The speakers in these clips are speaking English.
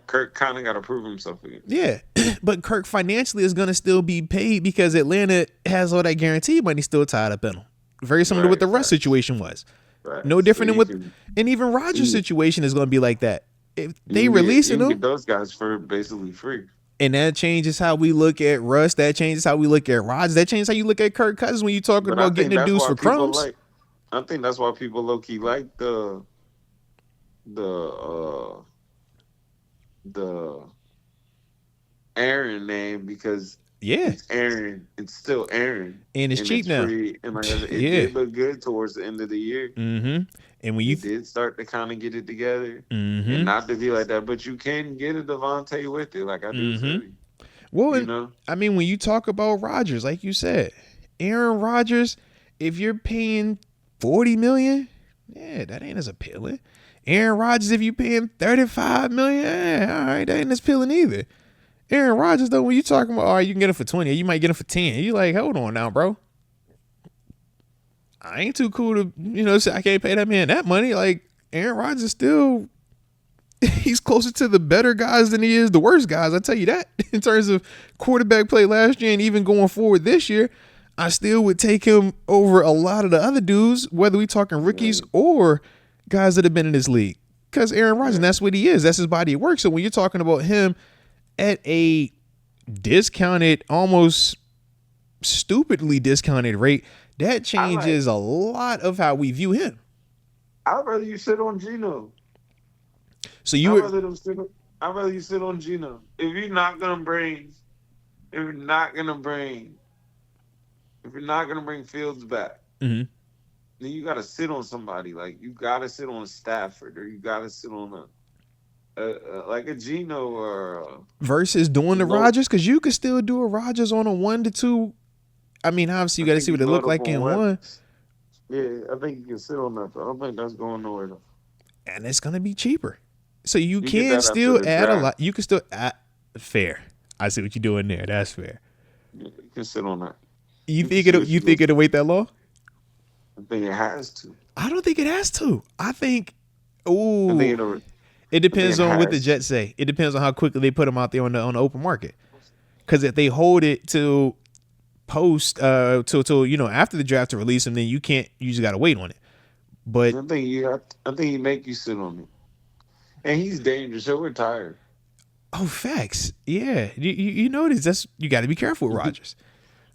Kirk kind of got to prove himself again. Yeah, but Kirk financially is going to still be paid because Atlanta has all that guaranteed money still tied up in him. Very similar to what the Russ situation was. Right. No different So than what, and even Rodgers' situation is going to be like that. If they releasing them, get those guys for basically free. And that changes how we look at Russ. That changes how we look at Rodgers. That changes how you look at Kirk Cousins when you're talking about getting the dudes for crumbs. I think that's why people low key like the Aaron name, because it's Aaron. It's still Aaron, and it's cheap now. Free, and like it did look good towards the end of the year. Mm-hmm. And when you did start to kind of get it together, and not to be like that, but you can get a Devontae with it, like I do. Well, you know, I mean, when you talk about Rodgers, like you said, Aaron Rodgers, if you're paying $40 million, that ain't as appealing. Aaron Rodgers, if you paying $35 million, all right, that ain't as appealing either. Aaron Rodgers, though, when you talking about, all right, you can get him for 20, you might get him for 10. You like, hold on now, bro. I ain't too cool to, say I can't pay that man that money. Like, Aaron Rodgers still, he's closer to the better guys than he is the worst guys. I tell you that. In terms of quarterback play last year and even going forward this year, I still would take him over a lot of the other dudes, whether we talking rookies or guys that have been in this league. Because Aaron Rodgers, that's what he is. That's his body of work. So when you're talking about him at a discounted, almost stupidly discounted rate, that changes a lot of how we view him. I'd rather you sit on Geno. So I'd rather you sit on Geno. If you're not gonna bring Fields back, then you gotta sit on somebody. Like, you gotta sit on Stafford, or you gotta sit on like a Geno or versus doing the Rodgers, because you could still do a Rodgers on a 1-2. I mean, obviously you got to see what it looked like in one. Yeah, I think you can sit on that. I don't think that's going nowhere though. And it's gonna be cheaper, so you can still add a lot. You can still add. Fair. I see what you're doing there. That's fair. Yeah, you can sit on that. You think it'll wait that long? I think it has to. I don't think it has to. I think. It depends on what the Jets say. It depends on how quickly they put them out there on the open market. Because if they hold it till post till after the draft to release them, then you just gotta wait on it. But I think he make you sit on it, and he's dangerous. He'll retire. Oh, facts. Yeah, you notice that's, you got to be careful with Rodgers.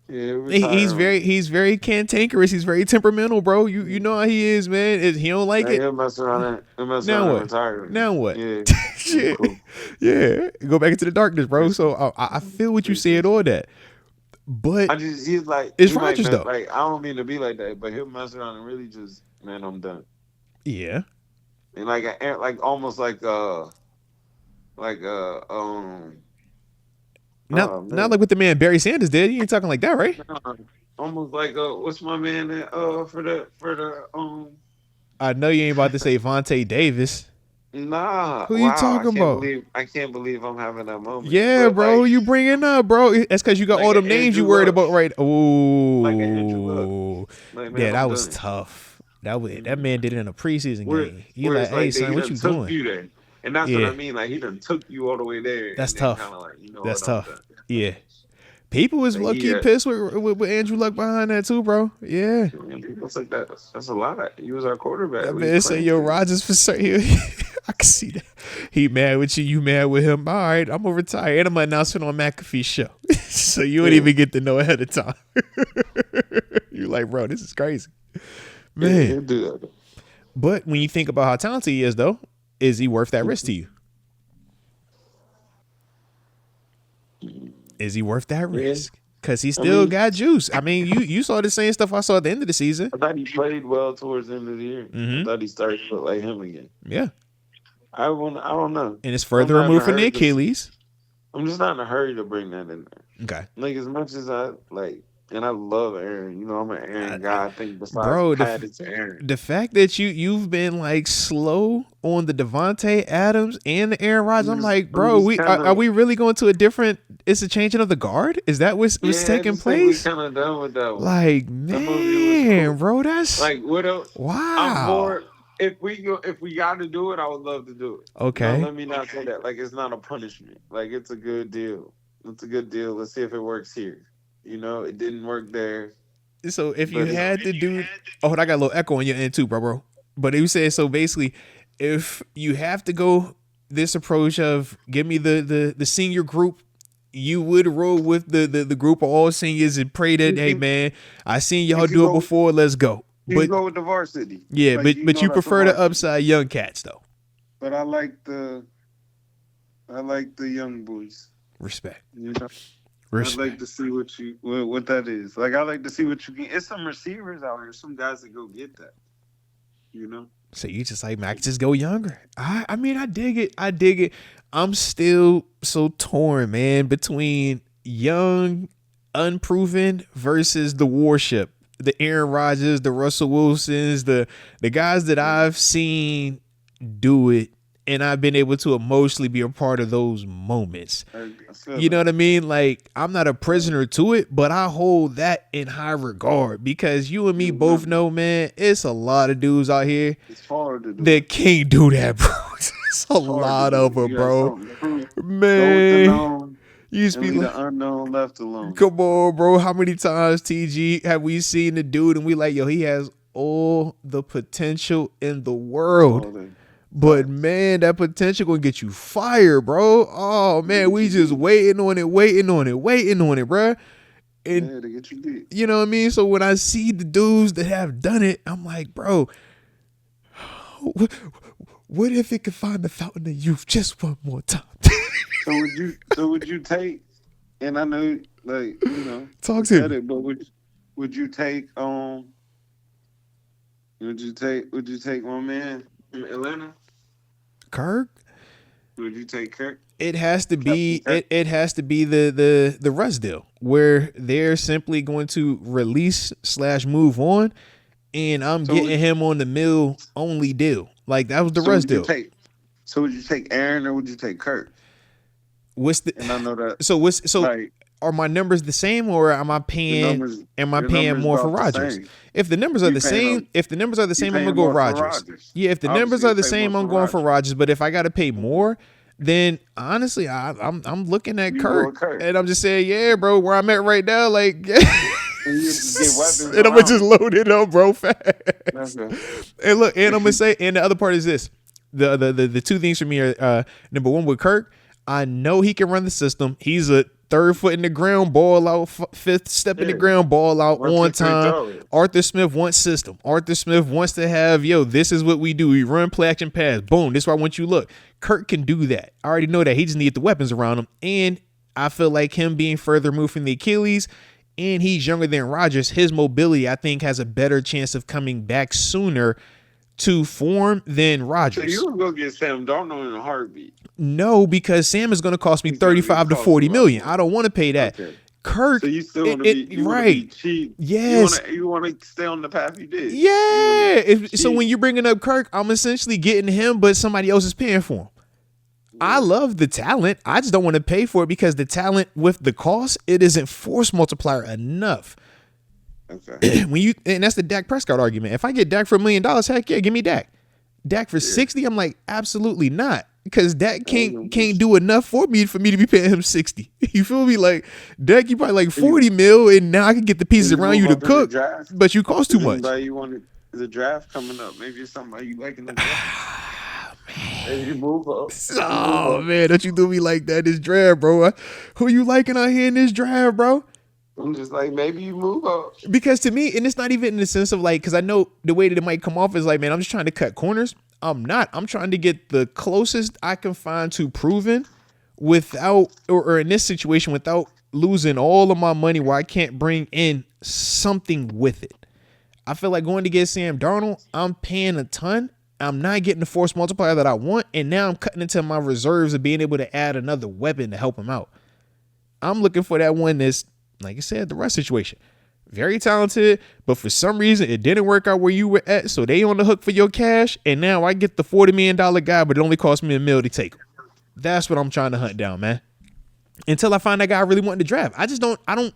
Yeah, he's very cantankerous. He's very temperamental, bro. You know how he is, man. He don't like it. He'll mess around and retire. Now what? Yeah, Shit. Cool. Yeah, go back into the darkness, bro. So I feel what you said on that. But he's like, it's Rodgers though. Like, I don't mean to be like that, but he'll mess around and really just, man, I'm done. Yeah. And like almost like not like what the man Barry Sanders did. He ain't talking like that, right? Almost like what's my man that for the I know you ain't about to say Vontae Davis. Nah. Who you talking about? I can't believe I'm having that moment. Yeah, bro, you bringing up, bro. That's because you got all them names you worried about, right? Oh, yeah, that was tough. That man did it in a preseason game. You like, hey, son, what you doing? And that's what I mean. Like, he done took you all the way there. That's tough. That's tough. Yeah. People was low-key Yeah. pissed with Andrew Luck behind that too, bro. Yeah. People like that. That's a lot. He was our quarterback. That man said, yo, Rodgers for certain. I can see that. He mad with you. You mad with him. All right, I'm going to retire. And I'm announcing on McAfee's show. So you wouldn't even get to know ahead of time. You're like, bro, this is crazy. Man. He'll do that. But when you think about how talented he is, though, is he worth that risk to you? Is he worth that risk? Because he still got juice. I mean, you saw the same stuff I saw at the end of the season. I thought he played well towards the end of the year. I thought he started to look like him again. Yeah. I don't know. And it's further removed from the Achilles. I'm just not in a hurry to bring that in there. Okay. Like, as much as I like, and I love Aaron. You know, I'm an Aaron guy. I think besides Pat, it's Aaron. The fact that you've been like slow on the Devontae Adams and the Aaron Rodgers, I'm like, bro, are we really going to a different? It's a changing of the guard? Is that what's taking place? We kind of done with that one. Like, man, bro, that's like, what else? Wow. if we got to do it, I would love to do it. No, Okay. let me not say that. Like, it's not a punishment. Like, it's a good deal. It's a good deal. Let's see if it works here. It didn't work there. So if you But had to do, oh, I got a little echo on your end too, bro. But you said so basically, if you have to go this approach of give me the senior group, you would roll with the group of all seniors and pray that hey man, I seen y'all do it before, let's go. But go with the varsity. Yeah, like, but you prefer the upside young cats though. But I like the young boys. Respect. I'd like to see what that is. Like, I like to see what you can. It's some receivers out here, some guys that go get that. So you just like, man, I can just go younger. I mean, I dig it. I'm still so torn, man, between young, unproven versus the warship, the Aaron Rodgers, the Russell Wilsons, the guys that I've seen do it. And I've been able to emotionally be a part of those moments. You know what I mean? Like, I'm not a prisoner to it, but I hold that in high regard because you and me both know, man, it's a lot of dudes out here that can't do that, bro. It's a lot of them, bro. Man, you used to be like, the unknown left alone. Come on, bro. How many times, TG, have we seen the dude and we like, yo, he has all the potential in the world. But man, that potential gonna get you fired, bro. Oh man, we just waiting on it, bro. And to get you beat. You know what I mean? So when I see the dudes that have done it, I'm like, bro, what if it could find the fountain of youth just one more time? So would you take? And I know, like, talk to me. But would you take Would you take my man from Atlanta? Kirk? Would you take Kirk? It has to be it has to be the Russ deal where they're simply going to release / move on, and I'm getting him on the mill only deal. Like that was the Russ deal. So would you take Aaron or would you take Kirk? And I know that. So like, are my numbers the same or am I paying more for Rodgers? If the numbers are the same, I'm gonna go Rodgers. Yeah, if the numbers are the same, I'm going for Rodgers. But if I gotta pay more, then honestly, I'm looking at Kirk, and I'm just saying, yeah, bro, where I'm at right now, like, and I'm gonna just load it up, bro, fast. And look, and I'm gonna say, and the other part is this: the two things for me are number one with Kirk, I know he can run the system. He's a third foot in the ground, ball out, fifth step in the ground, ball out on time. Arthur Smith wants system. Arthur Smith wants to have, this is what we do. We run, play action, pass. Boom. This is why I want you to look. Kirk can do that. I already know that. He just needs the weapons around him. And I feel like him being further removed from the Achilles, and he's younger than Rodgers, his mobility, I think, has a better chance of coming back sooner to form than Rodgers. So you would go get Sam Darnold in a heartbeat? No, because Sam is going to cost me 35 to 40 million. I don't want to pay that. Okay. Kirk, so you still want to be right? Cheap. Yes, you want to stay on the path you did. Yeah. So when you're bringing up Kirk, I'm essentially getting him, but somebody else is paying for him. Yeah. I love the talent. I just don't want to pay for it because the talent with the cost, it isn't force multiplier enough. Okay. And that's the Dak Prescott argument. If I get Dak for $1 million, heck yeah, give me Dak. Dak for 60, I'm like, absolutely not. Because Dak can't do enough for me to be paying him 60. You feel me? Like Dak, you probably like 40 mil, and now I can get the pieces around you to cook. But you cost too much. You wanted the draft coming up. Maybe it's somebody you like in the draft. Maybe you move up. Man, don't you do me like that? This draft, bro. Who you liking out here in this draft, bro? I'm just like, maybe you move up. Because to me, and it's not even in the sense of like, because I know the way that it might come off is like, man, I'm just trying to cut corners. I'm not. I'm trying to get the closest I can find to proven without, or in this situation, without losing all of my money where I can't bring in something with it. I feel like going to get Sam Darnold, I'm paying a ton. I'm not getting the force multiplier that I want. And now I'm cutting into my reserves of being able to add another weapon to help him out. I'm looking for that one that's, like I said, the Russ situation. Very talented, but for some reason it didn't work out where you were at, so they on the hook for your cash, and now I get the $40 million guy, but it only cost me $1 million to take him. That's what I'm trying to hunt down, man. Until I find that guy I really want to draft. I don't.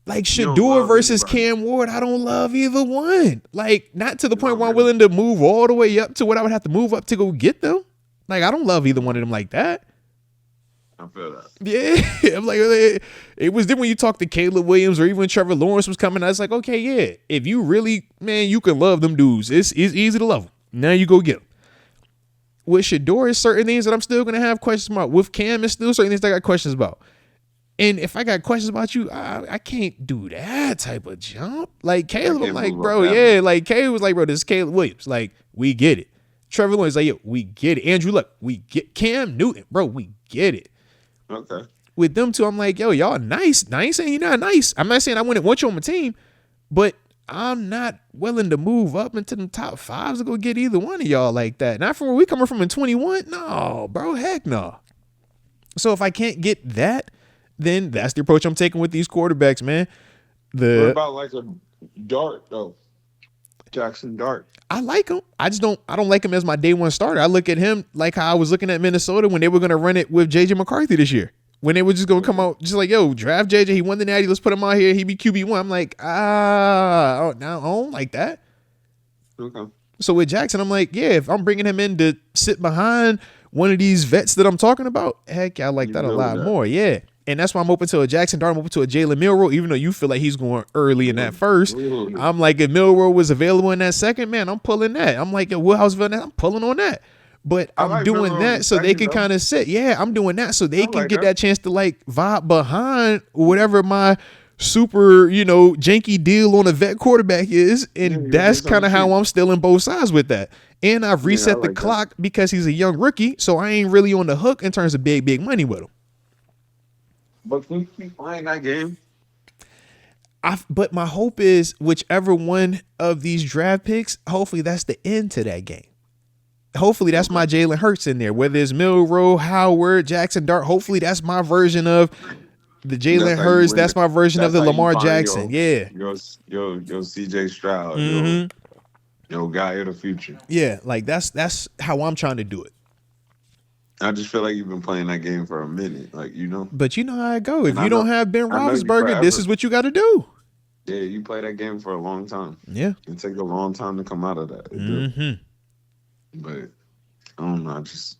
Like You don't Shador love versus anybody. Cam Ward, I don't love either one. Like, not to the point don't where I'm really. willing to move all the way up to what I would have to move up to go get them. Like, I don't love either one of them like that. I feel that. Yeah, I'm like, it was then when you talk to Caleb Williams or even Trevor Lawrence was coming. I was like, okay, yeah, if you really, man, you can love them dudes. It's easy to love them. Now you go get them. With Shador, is certain things that I'm still gonna have questions about. With Cam, it's still certain things that I got questions about. And if I got questions about you, I can't do that type of jump. Like Caleb, I'm like, bro, yeah. Like Caleb was like, bro, this is Caleb Williams. Like, we get it. Trevor Lawrence, like, yo, we get it. Andrew Luck, we get Cam Newton, bro, we get it. Okay. With them two, I'm like, yo, y'all nice. I ain't saying you're not nice. I'm not saying I wouldn't want you on my team, but I'm not willing to move up into the top fives to go get either one of y'all like that. Not from where we coming from in 21. No, bro, heck no. So if I can't get that, then that's the approach I'm taking with these quarterbacks, man. What about like a Dart though? Jackson Dart. I like him. I don't like him as my day one starter. I look at him like how I was looking at Minnesota when they were going to run it with JJ McCarthy this year. When they were just going to come out just like, yo, draft JJ. He won the Natty. Let's put him out here. He be QB1. I'm like, now I don't like that. Okay. So with Jackson, I'm like, yeah, if I'm bringing him in to sit behind one of these vets that I'm talking about, heck, I like that a lot more. Yeah. And that's why I'm open to a Jackson Dart. I'm open to a Jalen Milroe, even though you feel like he's going early in that first. I'm like, if Milroe was available in that second, man, I'm pulling that. I'm like, if Woodhouse, I'm pulling on that. But I'm like doing that so they can kind of sit. Yeah, I'm doing that so they can get that chance to like vibe behind whatever my super, janky deal on a vet quarterback is. And that's kind of how I'm still in both sides with that. And I've reset the clock because he's a young rookie. So I ain't really on the hook in terms of big money with him. But can you keep playing that game? But my hope is whichever one of these draft picks, hopefully that's the end to that game. Hopefully that's my Jalen Hurts in there. Whether it's Milroe, Howard, Jackson Dart, hopefully that's my version of the Jalen Hurts. That's my version of the Lamar Jackson. Your CJ Stroud. Your guy of the future. Yeah, like that's how I'm trying to do it. I just feel like you've been playing that game for a minute, But you know how it go. If you don't have Ben Roethlisberger, this is what you got to do. Yeah, you play that game for a long time. Yeah. It takes a long time to come out of that. Mm-hmm. But I don't know. I just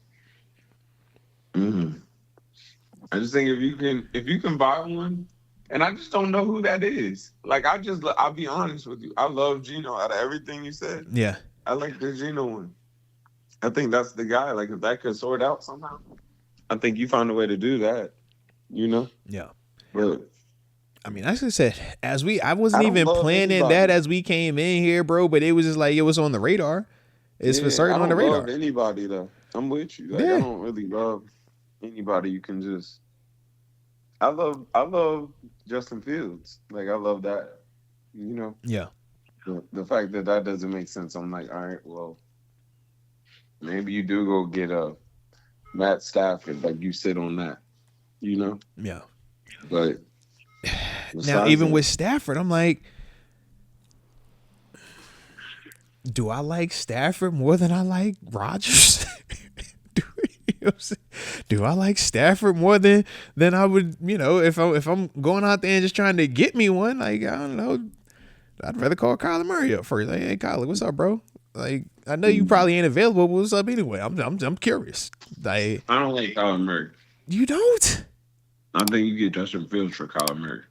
think if you can buy one, and I just don't know who that is. Like I'll be honest with you. I love Geno out of everything you said. Yeah. I like the Geno one. I think that's the guy. Like if that could sort out somehow, I think you found a way to do that. Yeah. But I mean, as I said, I wasn't even planning that as we came in here, bro. But it was just like it was on the radar. It's for certain on the radar. I don't love anybody though. I'm with you. I don't really love anybody. You can just. I love Justin Fields. Like I love that. Yeah. The fact that doesn't make sense. I'm like, all right, well, maybe you do go get a Matt Stafford. Like you sit on that. Yeah. But now, even with Stafford, I'm like, do I like Stafford more than I like Rodgers? Do I like Stafford more than I would, if I'm going out there and just trying to get me one? Like, I don't know. I'd rather call Kyler Murray up first. Like, hey, Kyler, what's up, bro? Like, I know you probably ain't available, but what's up anyway? I'm curious. Like, I don't like Kyler Murray. You don't? I think you get Justin Fields for Kyler Murray.